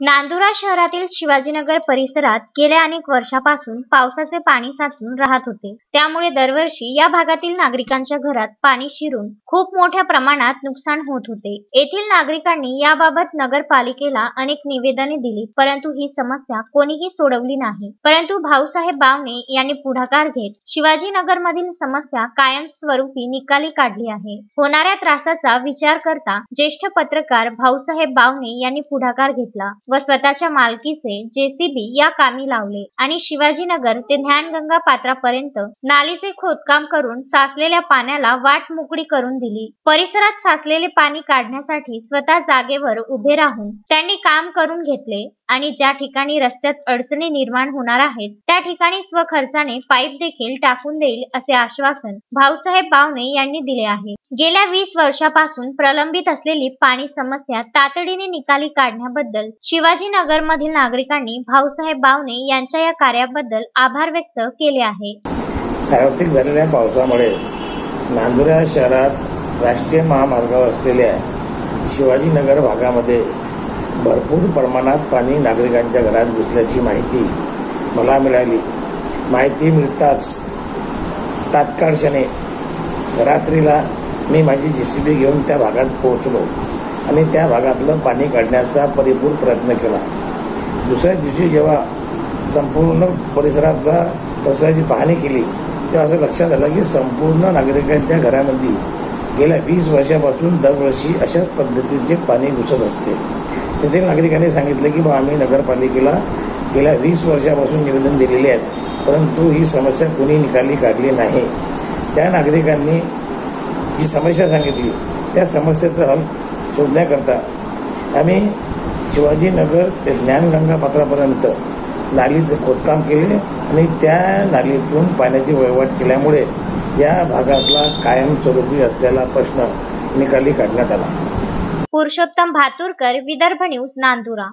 नांदुरा शहरातील शिवाजीनगर परिसरात गेल्या अनेक वर्षापासून पावसाचे पाणी साचून राहत होते। त्यामुळे दरवर्षी या भागातील नागरिकांच्या घरात पाणी शिरून खूप मोठ्या प्रमाणात नुकसान होत होते। येथील नागरिकांनी याबाबत नगरपालिकेला अनेक निवेदने दिली, परंतु ही समस्या कोणीही सोडवली नाही। परंतु भाऊसाहेब बावणे यांनी पुढाकार घेत शिवाजीनगरमधील समस्या कायमस्वरूपी निकाली काढली आहे। होणाऱ्या त्रासाचा विचार करता ज्येष्ठ पत्रकार भाऊसाहेब बावणे यांनी पुढाकार घेतला व स्वतःच्या मालकीचे JCB या कामी लावले आणि शिवाजीनगर ते ज्ञानगंगा पात्रापर्यंत नालीचे खोदकाम करून साचलेल्या पाण्याला वाट मोकळी करून दिली। परिसरात साचलेले पाणी काढण्यासाठी स्वतः जागेवर उभे राहून त्यांनी काम करून घेतले आणि ज्या ठिकाणी रस्त्यात अडचणी निर्माण होणार आहेत त्या ठिकाणी स्वखर्चाने पाईप देखील टाकून देईल असे आश्वासन भाऊसाहेब बावणे यांनी दिले आहे। गेल्या 20 वर्षापासून प्रलंबित असलेली पाणी समस्या तातडीने निकाली काढण्याबद्दल शिवाजीनगरमधील नागरिकांनी भाऊसाहेब बावणे यांच्या या कार्याबद्दल आभार व्यक्त केले आहे। सार्वत्रिक झालेल्या पावसामुळे नांदुरा शहरात राष्ट्रीय महामार्गावर असलेल्या शिवाजीनगर भागामध्ये भरपूर प्रमाणात पाणी नागरिकांच्या घरात घुसल्याची माहिती मला मिळाली। माहिती मिळताच तात्काळ क्षणी रात्रीला मी माझी JCB घेऊन त्या भागात पोहोचलो आणि त्या भागातलं पाणी काढण्याचा परिपूर्ण प्रयत्न केला। दुसऱ्या दिवशी जेव्हा संपूर्ण परिसराची पाहणी केली तेव्हा असं लक्षात आलं की संपूर्ण नागरिकांच्या घरामध्ये गेल्या 20 वर्षापासून दरवर्षी अशाच पद्धतीचे पाणी घुसत असते। तेथील नागरिकांनी सांगितलं की आम्ही नगरपालिकेला गेल्या 20 वर्षापासून निवेदन दिलेले आहेत, परंतु ही समस्या कोणी निकाली काढली नाही। त्या नागरिकांनी जी समस्या सांगितली त्या समस्येचा हल शोधण्याकरता आम्ही शिवाजीनगर ते ज्ञानगंगा पात्रापर्यंत नालीचे खोदकाम केले आणि त्या नालीतून पाण्याची वहिवाट केल्यामुळे या भागातला कायमस्वरूपी असलेला प्रश्न निकाली काढण्यात आला। पुरुषोत्तम भातुरकर, विदर्भ न्यूज, नांदुरा।